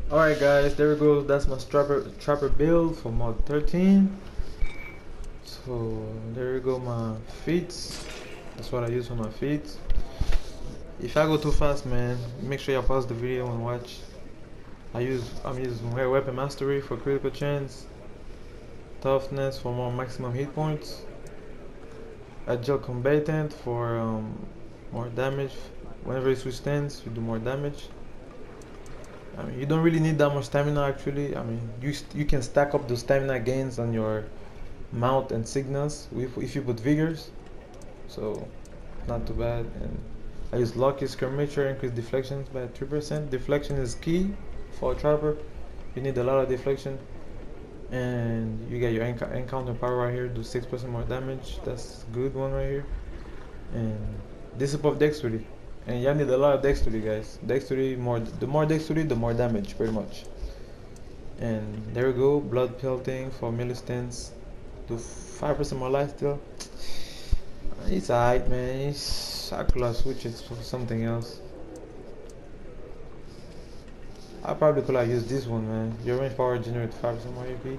Alright guys, there we go. That's my trapper build for mod 13. So there we go, my feats. That's what I use for my feats. If I go too fast, man, make sure you pause the video and watch. I'm using weapon mastery for critical chance, toughness for more maximum hit points, agile combatant for more damage. Whenever you switch stance, you do more damage. I mean, you don't really need that much stamina actually. I mean, you can stack up the stamina gains on your mount and signals if you put vigors, so not too bad. And I use lucky skirmisher, increase deflections by 3%. Deflection is key for a trapper. You need a lot of deflection, and you get your encounter power right here, do 6% more damage. That's a good one right here. And discipline of dexterity, and you need a lot of dexterity, guys. Dexterity, the more dexterity, the more damage, pretty much. And there we go, blood pelting for melee stance, do 5% more life still. It's alright, man. I could have switched it for something else. I probably could have used this one, man. Your range power generates 5% more AP,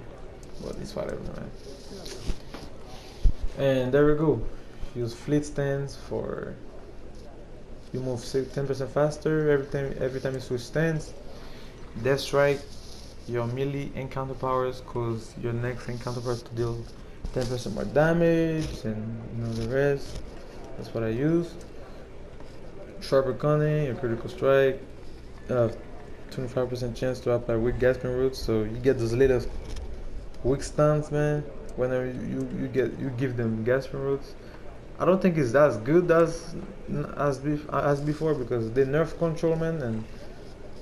but it's whatever, man. And there we go. Use fleet stance for you move 10% faster every time you switch stance. Death strike, your melee encounter powers cause your next encounter powers to deal 10% more damage, and you know the rest. That's what I use. Sharper cunning, a critical strike, 25% chance to apply weak gasping roots, so you get those little weak stuns, man. Whenever you give them gasping roots. I don't think it's as good as before, because they nerf control, man, and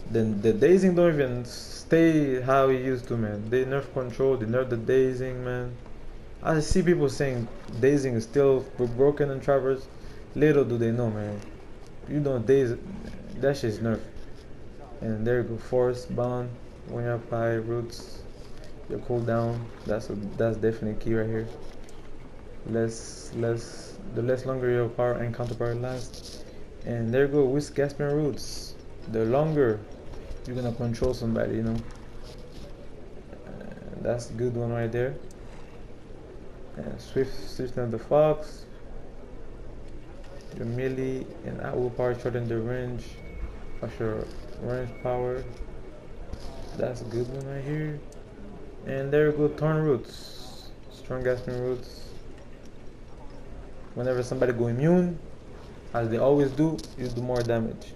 then the dazing don't even stay how it used to, man. They nerf control, they nerf the dazing, man. I see people saying dazing is still broken in trappers. Little do they know, man. You don't daze, that shit's nerf. And there you go, force bond. When you apply roots, your cooldown. That's definitely key right here. The less longer your power and counter power lasts. And there you go, with gasping roots. The longer you're gonna control somebody, you know. That's a good one right there. And swift of the fox. Your melee and outward power shorten the range of your range power. That's a good one right here. And there you go, torn roots. Strong gasping roots. Whenever somebody go immune, as they always do, you do more damage.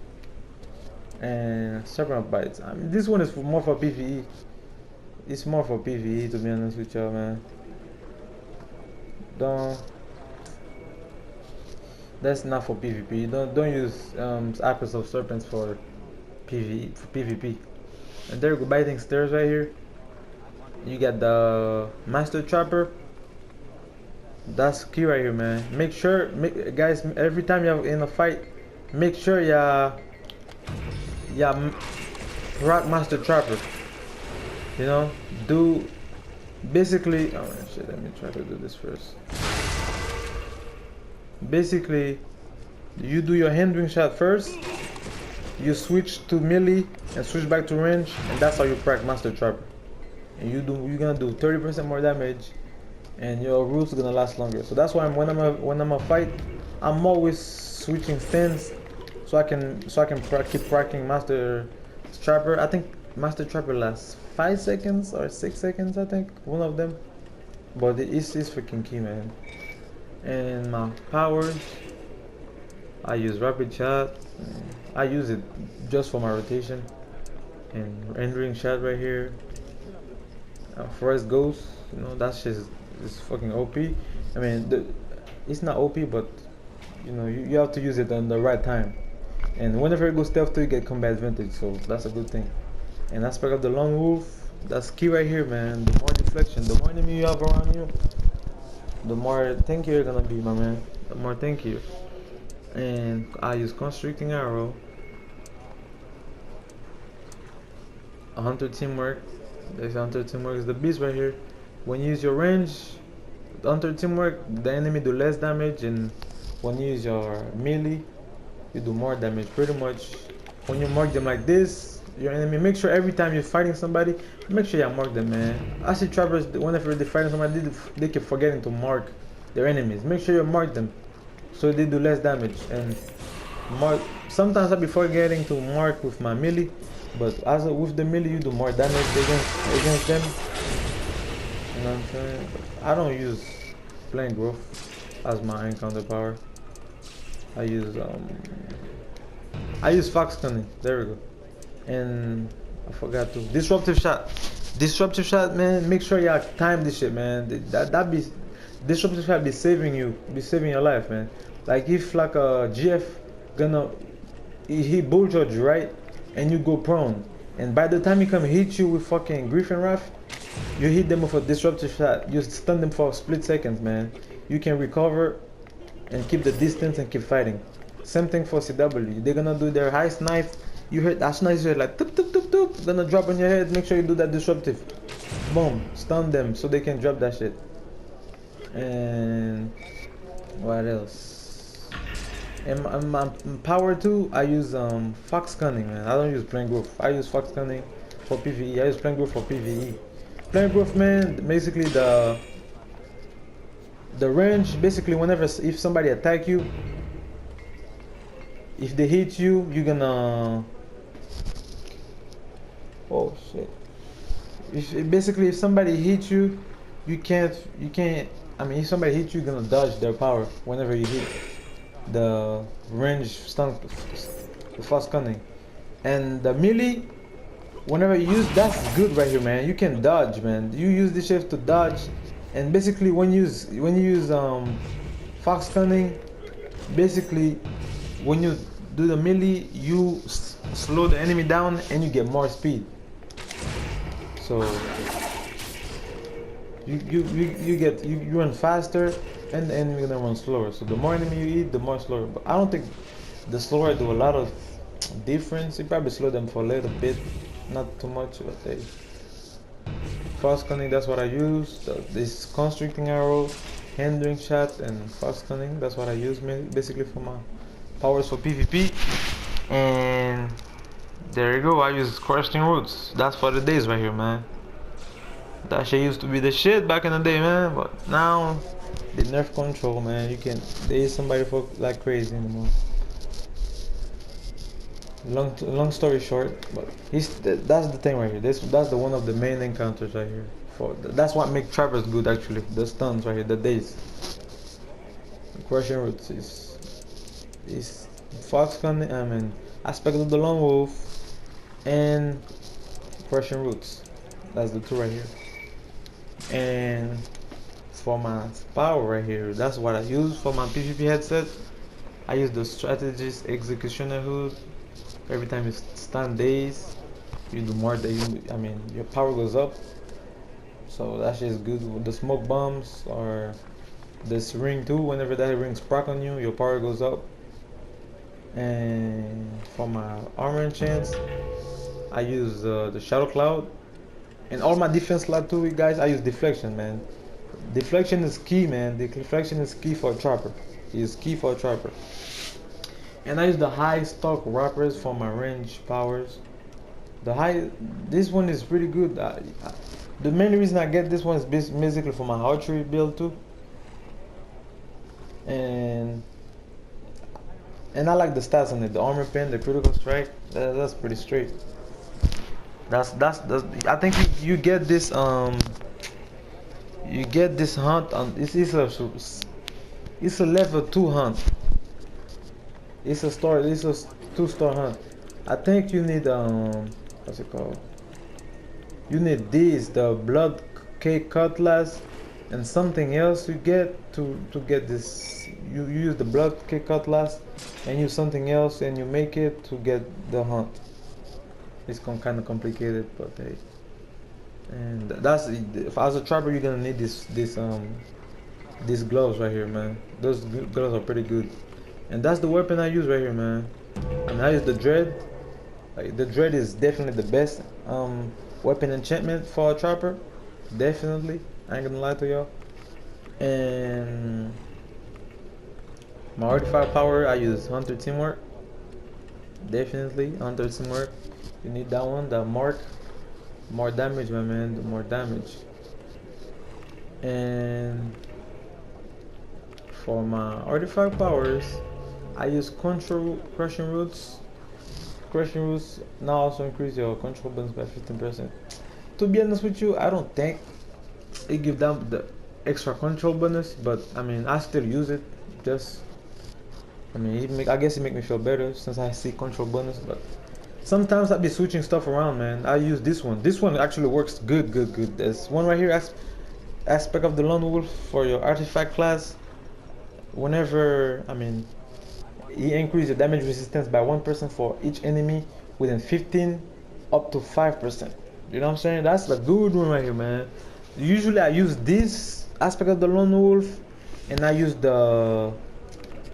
And serpent bites. I mean, this one is more for PvE. It's more for PvE, to be honest with y'all, man. That's not for PvP. Don't use apples of serpents for PvP. And there you go, biting stairs right here. You got the master trapper. That's key right here, man. Make sure, guys, every time you're in a fight, make sure rock master trapper. You know, do basically. Oh shit! Let me try to do this first. Basically, you do your hindering shot first. You switch to melee and switch back to range, and that's how you crack master trapper. And you're gonna do 30% more damage, and your roots are gonna last longer. So that's why when I'm a fight, I'm always switching stance, so I can keep cracking master trapper. I think master trapper lasts 5 seconds or 6 seconds. I think one of them, but it's freaking key, man. And my powers, I use rapid shot. I use it just for my rotation. And rendering shot right here. Forest ghost, you know, that shit is fucking OP. I mean, it's not OP, but you know, you have to use it on the right time. And whenever it goes stealth 2, you get combat advantage, so that's a good thing. And aspect of the lone wolf, that's key right here, man. The more deflection, the more enemy you have around you, the more tanky you're gonna be, my man. The more tanky. And I use constricting arrow. A hunter teamwork. This hunter teamwork is the beast right here. When you use your range, hunter teamwork, the enemy do less damage, and when you use your melee, you do more damage. Pretty much, when you mark them like this, your enemy. Make sure every time you're fighting somebody, make sure you mark them, man. I see trappers whenever they're fighting somebody, they keep forgetting to mark their enemies. Make sure you mark them so they do less damage. And mark. Sometimes I be forgetting to mark with my melee, but with the melee you do more damage against them. You know what I'm saying? But I don't use plain growth as my encounter power. I use fox cunning. There we go. And I forgot to disruptive shot. Disruptive shot, man. Make sure you time this shit, man. That be disruptive shot be saving your life, man. Like if like a GF gonna he bull charge you, right, and you go prone, and by the time he come hit you with fucking Griffin Wrath, you hit them with a disruptive shot. You stun them for split seconds, man. You can recover and keep the distance and keep fighting. Same thing for CW. They're gonna do their heist knife. You hit as soon as you're like tup tup tup tup, gonna drop on your head. Make sure you do that disruptive. Boom, stun them so they can drop that shit. And what else? And my power 2, I use fox cunning, man. I don't use plain growth. I use fox cunning for PvE. I use plain growth for PvE. Plain growth, man. Basically the range. Basically, whenever if somebody attack you, if they hit you, you're gonna. Oh shit! If somebody hits you, you can't. I mean, if somebody hits you, you're gonna dodge their power whenever you hit the range stun, the fast cunning, and the melee. Whenever you use, that's good right here, man. You can dodge, man. You use this shift to dodge, and basically when you use fox cunning, basically when you do the melee, you slow the enemy down and you get more speed. So you run faster and the enemy gonna run slower. So the more enemy you eat, the more slower. But I don't think the slower do a lot of difference. You probably slow them for a little bit, not too much. But they fast cunning, that's what I use. This constricting arrow, hindering shot, and fast cunning. That's what I use basically for my powers for PvP. And there you go. I use crushing roots. That's for the days right here, man. That shit used to be the shit back in the day, man. But now they nerf control, man. You can't daze somebody for like crazy anymore. Long story short, but that's the thing right here. That's the one of the main encounters right here. That's what makes trappers good actually. The stuns right here, the daze. Crushing roots is fox cunning. I mean, aspect of the lone wolf and crushing roots. That's the two right here. And for my power right here, that's what I use for my PvP headset. I use the strategist executioner hood. Every time you stun daze, you do more your power goes up. So that shit is good. With the smoke bombs or this ring too, whenever that ring proc on you, your power goes up. And for my armor enchants, I use the shadow cloud. And all my defense slot too, guys, I use deflection, man. Deflection is key, man. Deflection is key for a trapper. It's key for a trapper. And I use the high stock wrappers for my range powers. This one is pretty good. The main reason I get this one is basically for my archery build too. And I like the stats on it. The armor pen, the critical strike. That's pretty straight. That's I think you get this you get this hunt on it's a level 2 hunt. It's a 2-star hunt. I think you need what's it called? You need the blood cake cutlass and something else you get to get this. You use the blood cake cutlass and use something else and you make it to get the hunt. It's kind of complicated, but hey. And that's as a trapper you're gonna need these gloves right here, man. Those gloves are pretty good. And that's the weapon I use right here, man. And I use the dread. Like, the dread is definitely the best weapon enchantment for a trapper. Definitely. I ain't gonna lie to y'all. And my artifact power, I use Hunter Teamwork. Definitely on 13 mark. You need that one, that mark. More damage, my man. The more damage. And for my artifact powers, I use control crushing roots. Crushing roots now also increase your control bonus by 15%. To be honest with you, I don't think it gives them the extra control bonus, but I mean I still use it. Just I mean I guess it make me feel better since I see control bonus, but sometimes I be switching stuff around, man. I use this one. This one actually works good. There's one right here, aspect of the lone wolf for your artifact class. Whenever I mean he increases your damage resistance by 1% for each enemy within 15 up to 5%. You know what I'm saying? That's the good one right here, man. Usually I use this aspect of the lone wolf, and I use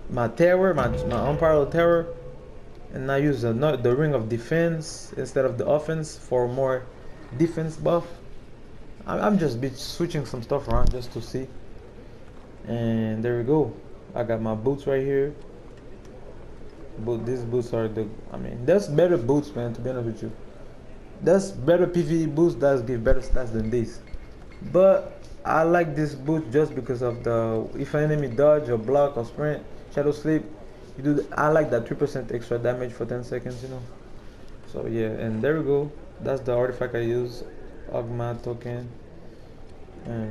my terror, my unparalleled terror, and I use the ring of defense instead of the offense for more defense buff. I'm just switching some stuff around just to see. And there we go. I got my boots right here. But these boots are I mean, that's better boots, man, to be honest with you. That's better PvE boots that give better stats than this. But I like this boot just because of if an enemy dodge or block or sprint, shadow sleep, I like that 3% extra damage for 10 seconds, you know. So yeah, and there we go. That's the artifact I use. Ogma token.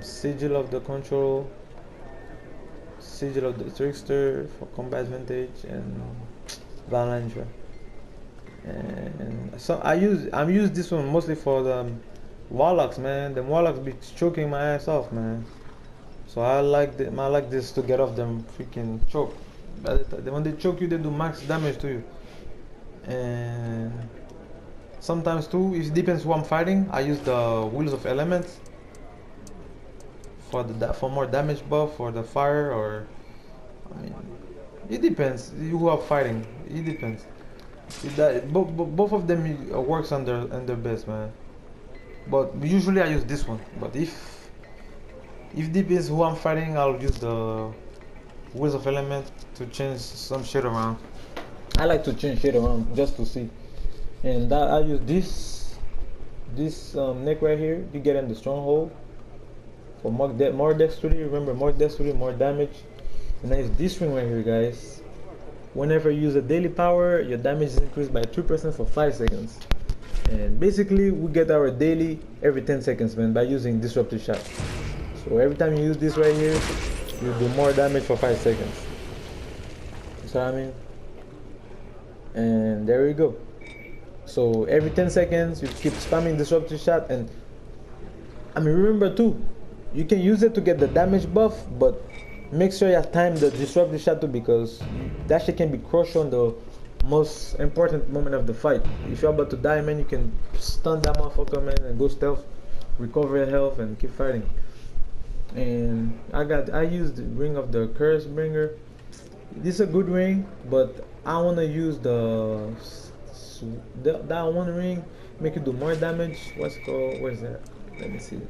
Sigil of the control. Sigil of the trickster for combat vintage, and Valandra. And so I'm use this one mostly for the warlocks, man. The warlocks be choking my ass off, man. So I like this to get off them freaking choke. When they choke you, they do max damage to you. And sometimes too, it depends who I'm fighting. I use the wheels of elements for more damage buff for the fire, or I mean, it depends who I'm fighting. It depends. Both of them works on their best, man. But usually I use this one. But if depends who I'm fighting, I'll use the wheels of element to change some shit around. I like to change shit around just to see. And I use this neck right here. You get in the stronghold for more dexterity. Remember, more dexterity, more damage. And I use this ring right here, guys. Whenever you use a daily power, your damage is increased by 3% for 5 seconds. And basically, we get our daily every 10 seconds, man, by using disruptive shot. So every time you use this right here, you do more damage for 5 seconds. You see what I mean? And there we go. So every 10 seconds, you keep spamming disruptive shot. And I mean, remember too, you can use it to get the damage buff, but make sure you time the disruptive shot too, because that shit can be crucial on the most important moment of the fight. If you're about to die, man, you can stun that motherfucker, man, and go stealth, recover your health, and keep fighting. And I used the ring of the curse bringer. This is a good ring, but I want to use that one ring, make it do more damage. What's it called? Where's that? Let me see.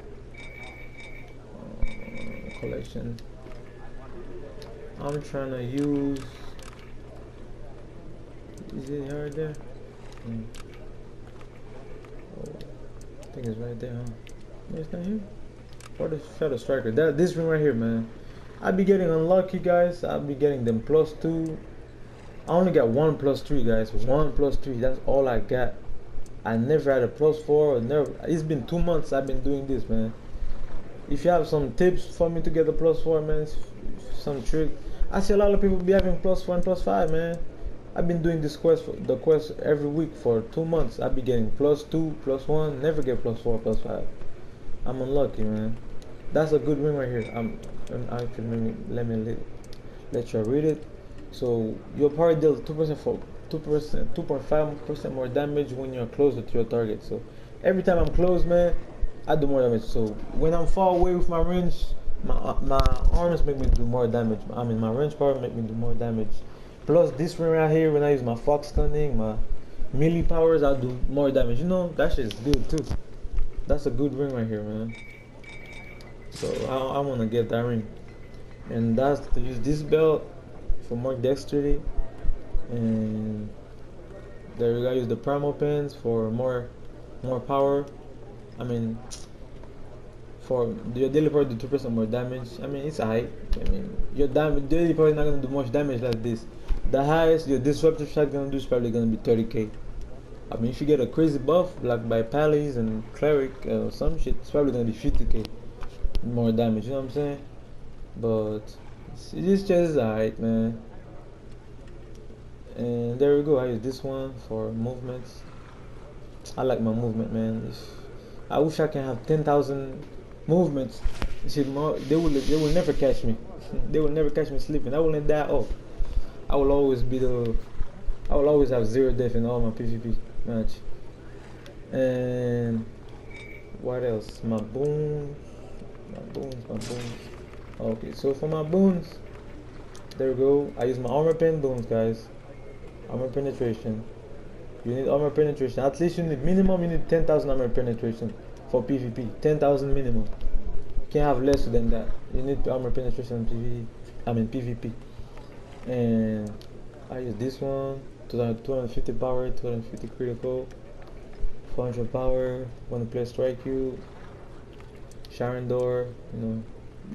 Collection. I'm trying to use. Is it right there? Oh, I think it's right there, huh? No, it's not here. For the Shadow Striker. This ring right here, man. I be getting unlucky, guys. I be getting them +2. I only got 1 +3, guys. 1 +3. That's all I got. I never had a +4. Or never. It's been 2 months I've been doing this, man. If you have some tips for me to get a +4, man, some trick. I see a lot of people be having +1, +5, man. I've been doing this quest every week for 2 months. I be getting +2, +1, never get +4, +5. I'm unlucky, man. That's a good ring right here. Let me let you read it. So your power deals 2.5% more damage when you're closer to your target. So every time I'm close, man, I do more damage. So when I'm far away with my range, my arms make me do more damage. I mean, my range power make me do more damage. Plus this ring right here, when I use my fox stunning, my melee powers, I'll do more damage. You know, that shit is good too. That's a good ring right here, man. So I want to get that ring. And that's to use this belt for more dexterity. And There we go. Use the primal pins for more power. I mean, for your daily power do 2% more damage. I mean, it's alright. I mean, your daily power is not gonna do much damage like this. The highest your disruptive shot gonna do is probably gonna be 30k. I mean, if you get a crazy buff like by Pallies and Cleric or some shit, it's probably gonna be 50k more damage. You know what I'm saying? But this chest is alright, man. And there we go. I use this one for movements. I like my movement, man. I wish I can have 10,000 movements. They will never catch me. They will never catch me sleeping. I wouldn't die off. I will always have 0 death in all my PvP match. And what else? My boons. Okay, so for my boons, there we go. I use my armor pen boons, guys. Armor penetration. You need armor penetration. At least you need 10,000 armor penetration for PvP. 10,000 minimum. You can't have less than that. You need armor penetration in PvP. And I use this one. 250 power, 250 critical, 400 power. Wanna play strike you. Sharon door. You know,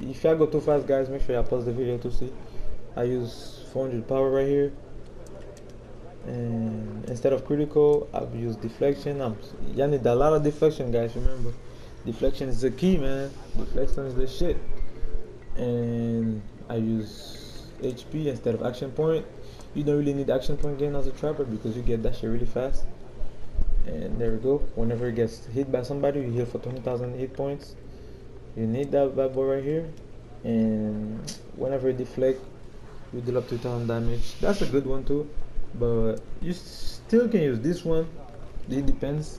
if I go too fast, guys, make sure you pause the video to see. I use 400 power right here. And instead of critical, I've used deflection. You need a lot of deflection, guys. Remember, deflection is the key, man. Deflection is the shit. And I use HP instead of action point. You don't really need action point gain as a trapper because you get that shit really fast. And there we go. Whenever it gets hit by somebody, you heal for 20,000 hit points. You need that bad boy right here. And whenever you deflect, you deal up 2,000 damage. That's a good one too. But you still can use this one. It depends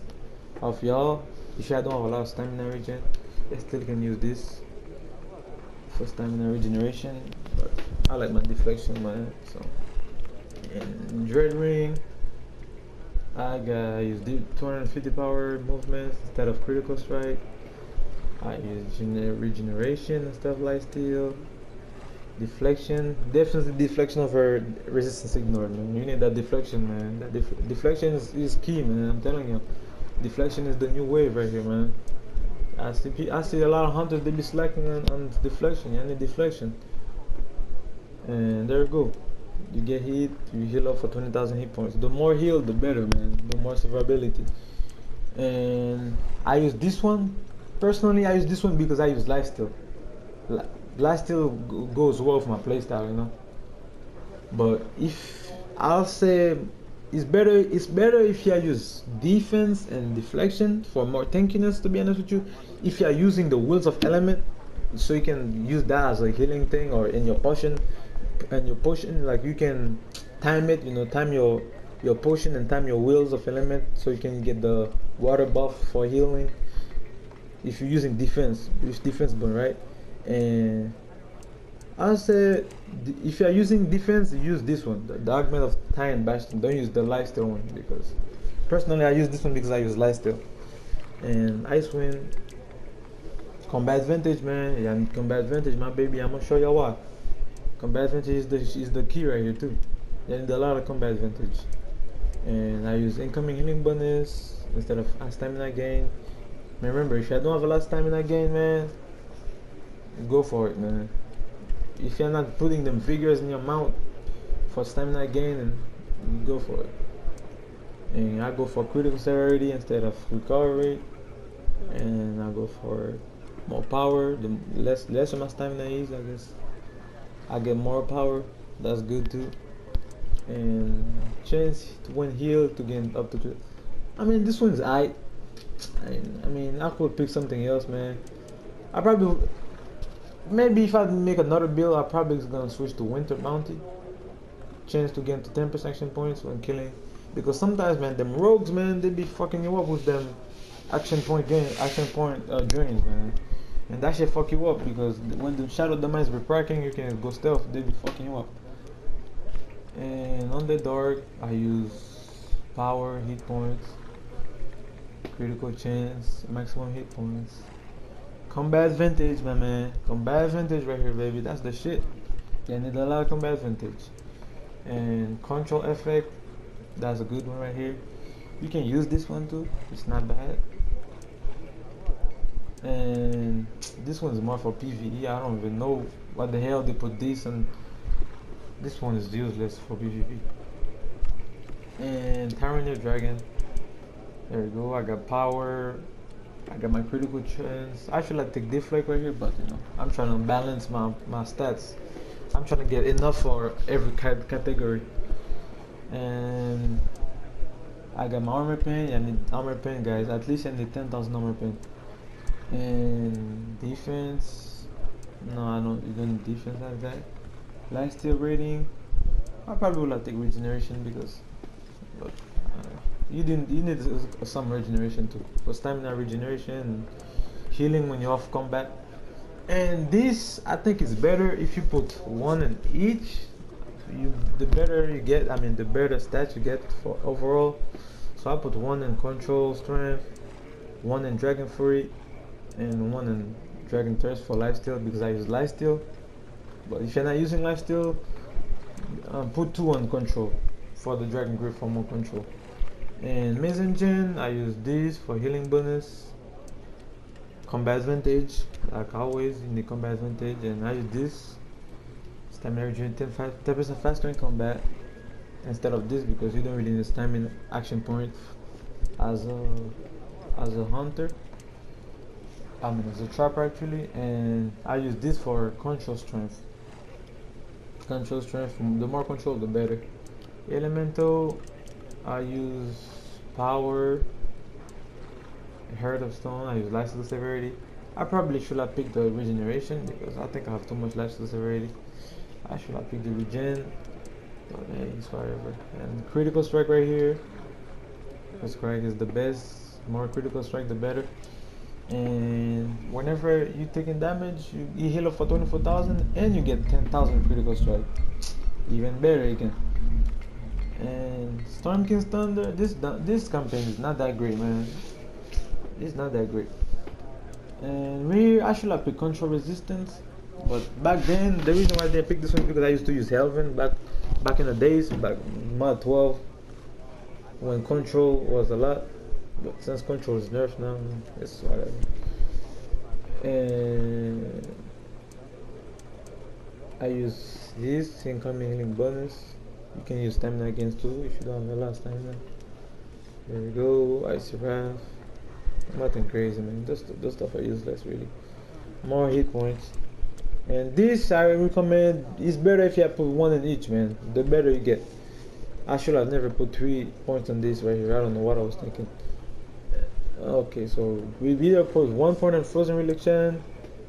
of y'all. If you don't have a lot of stamina regen, you still can use this for stamina regeneration. But I like my deflection, man. So, and dread ring, I use 250 power movements instead of critical strike. I use regeneration and stuff like steel. Deflection, definitely deflection over resistance ignore, man. You need that deflection, man. That deflection is key, man. I'm telling you, deflection is the new wave right here, man. I see a lot of hunters, they be slacking on deflection. You need deflection. And there you go. You get hit, you heal up for 20,000 hit points. The more heal, the better, man. The more survivability. And I use this one. Personally, I use this one because I use lifesteal. Lifesteal goes well with my playstyle, you know. But if I'll say it's better if you use defense and deflection for more tankiness, to be honest with you. If you are using the wheels of element, so you can use that as a healing thing, or in your potion, like you can time it, you know, time your potion and time your wheels of element, so you can get the water buff for healing. If you're using defense, use defense burn, right? And I say if you are using defense, use this one, the augment of time and bastion. Don't use the lifesteal one, because personally I use this one because I use lifesteal. And Icewind, combat advantage, man. Yeah, combat advantage, my baby. I'm gonna show you why. Combat advantage is the key right here too. You need a lot of combat advantage. And I use incoming healing bonus instead of stamina gain. Remember, if you don't have a lot of stamina gain, man, go for it, man. If you're not putting them figures in your mount for stamina gain, and go for it. And I go for critical severity instead of recovery, and I go for more power. The less my stamina is, I guess I get more power. That's good too. And chance to when healed to gain up to 2. I mean, this one's I mean, I could pick something else, man. I probably, maybe if I make another build, I probably is gonna switch to Winter Bounty. Chance to gain to 10% action points when killing, because sometimes, man, them rogues, man, they be fucking you up with them action point drains, man. And that shit fuck you up, because when the shadow domains be cracking, you can go stealth, they be fucking you up. And on the dark, I use power, hit points, critical chance, maximum hit points, combat advantage, my man. Combat advantage right here, baby. That's the shit. You need a lot of combat advantage. And control effect, That's a good one right here. You can use this one too, it's not bad. And this one's more for PvE. I don't even know what the hell they put this, and this one is useless for PvP. And Tyrant Dragon. There we go. I got power. I got my critical chance. I should like take deflect right here, but you know, I'm trying to balance my stats. I'm trying to get enough for every category. And I got my armor pen. I need armor pen, guys. At least I need 10,000 armor pen. And defense. No, I don't. You don't need defense like that. Lifesteal rating. I probably will take regeneration because, but you need some regeneration too. For stamina regeneration, and healing when you're off combat. And this I think is better if you put one in each. The better you get. I mean, the better stats you get for overall. So I put one in control strength, one in dragon fury, and one in dragon thirst for lifesteal because I use lifesteal. But if you're not using lifesteal, put 2 on control for the dragon grip for more control. And Mesengen, I use this for healing bonus, combat advantage, like always in the combat advantage, and I use this stamina regenerate 10% faster in combat instead of this because you don't really need stamina action point as a hunter. I mean as a trapper actually, and I use this for control strength. Control strength, the more control the better. Elemental, I use power, Heart of Stone, I use lifesteal severity. I probably should have picked the regeneration because I think I have too much lifesteal severity. I should have picked the regen, but hey, it's whatever. And critical strike right here. Critical strike is the best. More critical strike the better. And whenever you taking damage, you heal up for 24,000 and you get 10,000 critical strike. Even better again. And Storm King's Thunder, this campaign is not that great, man. It's not that great. And here I should have picked control resistance, but back then the reason why they picked this one is because I used to use Helven back in the days, back mod 12, when control was a lot. But since control is nerfed now, it's whatever. And I use this incoming healing bonus. You can use stamina against too if you don't have a lot of stamina. There we go, Icy Wrath. Nothing crazy, man. Those stuff are useless, really. More hit points. And this I recommend. It's better if you put 1 in each, man. The better you get. I should have never put 3 points on this right here. I don't know what I was thinking. Okay, so we either put 1 point on Frozen Reluction,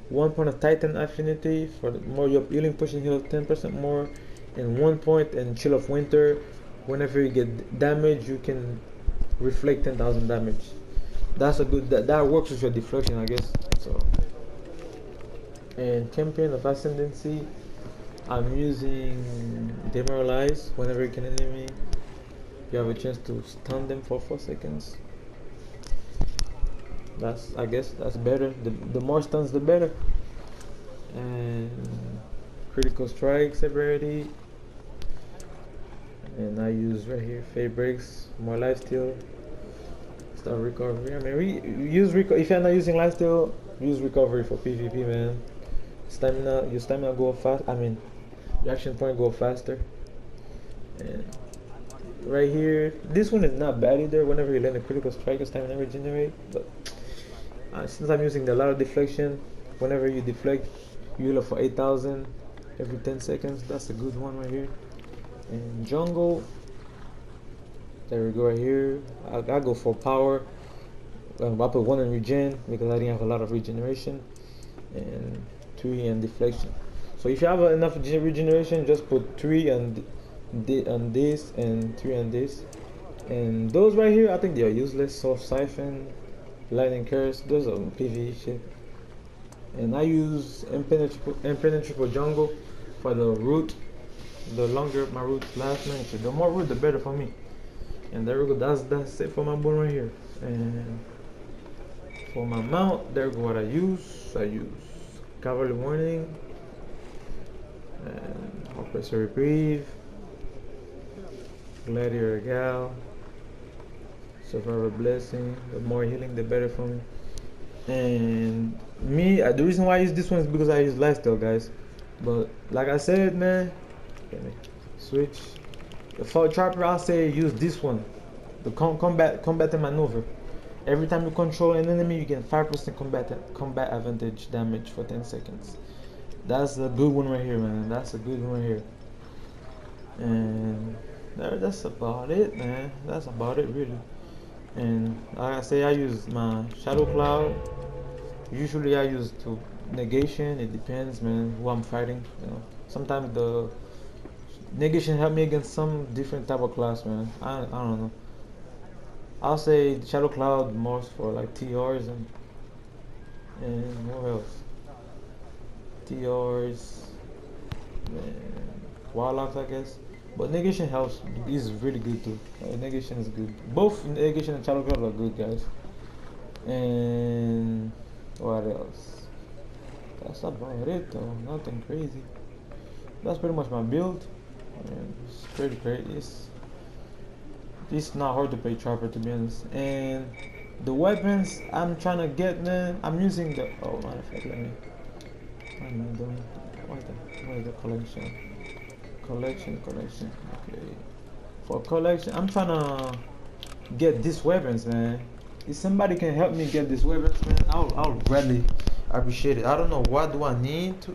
1 point of Titan Affinity for more your healing pushing heal 10% more, and 1 point in Chill of Winter. Whenever you get damage, you can reflect 10,000 damage. That's a good. That works with your deflection, I guess. So, and Champion of Ascendancy, I'm using Demoralize. Whenever you can enemy, you have a chance to stun them for 4 seconds. I guess that's better. The more stuns the better. And critical strike severity. And I use right here Fate Breaks, more lifesteal, start recovery. I mean, if you're not using lifesteal, use recovery for PvP, man. Your stamina go fast. I mean, your action point go faster. And right here, this one is not bad either. Whenever you land a critical strike, your stamina regenerate. But since I'm using a lot of deflection, whenever you deflect, you heal up for 8,000 every 10 seconds. That's a good one right here. And jungle, there we go right here. I go for power. I put 1 in regen because I didn't have a lot of regeneration, and 3 in deflection. So if you have enough regeneration, just put 3 on this and 3 on this. And those right here, I think they are useless. Soft Siphon, Lightning Curse, those are PvE shit. And I use Impenetrable Jungle for the root. The longer my root lasts, man, the more root the better for me. And there we go, that's it for my boon right here. And for my mount, there we go what I use. I use Cavalry Warning and Oppressor Reprieve Gladiator Gal, Survivor Blessing. The more healing, the better for me. And me, the reason why I use this one is because I use lifestyle, guys. But like I said, man, let me switch. For Trapper, I'll say use this one, the combat and maneuver. Every time you control an enemy, you get 5% combat advantage damage for 10 seconds. That's a good one right here, man. That's a good one right here. And that's about it, man. That's about it, really. And like I say, I use my Shadow Cloud. Usually I use to negation. It depends, man, who I'm fighting. You know, sometimes the negation help me against some different type of class, man. I don't know. I'll say Shadow Cloud more for like TRs and what else? TRs and Warlocks, I guess. But negation helps. Is really good too. Negation is good. Both negation and Shadow Cloud are good, guys. And what else? That's about it though. Nothing crazy. That's pretty much my build. And it's pretty great. It's not hard to play Trapper, to be honest. And the weapons I'm trying to get, man, I'm using the matter of fact, let me. What am I doing? What is the collection? Collection. Okay. For collection, I'm trying to get these weapons, man. If somebody can help me get these weapons, man, I'll gladly appreciate it. I don't know what do I need to.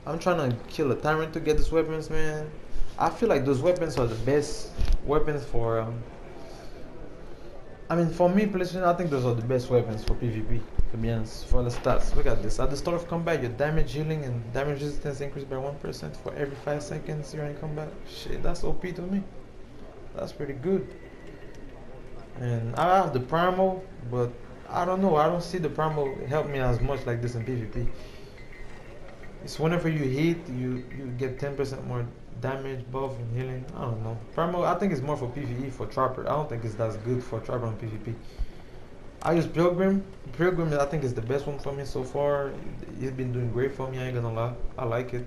I'm trying to kill a tyrant to get these weapons, man. I feel like those weapons are the best weapons for. I mean, for me, personally, I think those are the best weapons for PvP. To be honest, for the stats, look at this. At the start of combat, your damage, healing, and damage resistance increase by 1% for every 5 seconds you're in combat. Shit, that's OP to me. That's pretty good. And I have the primal, but I don't know. I don't see the primal help me as much like this in PvP. It's whenever you hit, you get 10% more damage, buff, and healing. I don't know. Primal, I think it's more for PvE for Trapper. I don't think it's that good for Trapper on PvP. I use Pilgrim. Pilgrim, I think, is the best one for me so far. It's been doing great for me. I ain't gonna lie. I like it.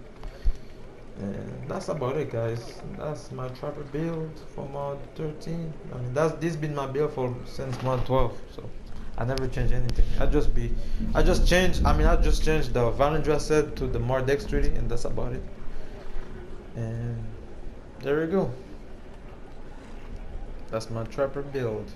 And that's about it, guys. That's my Trapper build for mod 13. I mean, this been my build since mod 12. So I never change anything. I just changed the Violent Dress set to the more dexterity, and that's about it. And there we go. That's my Trapper build.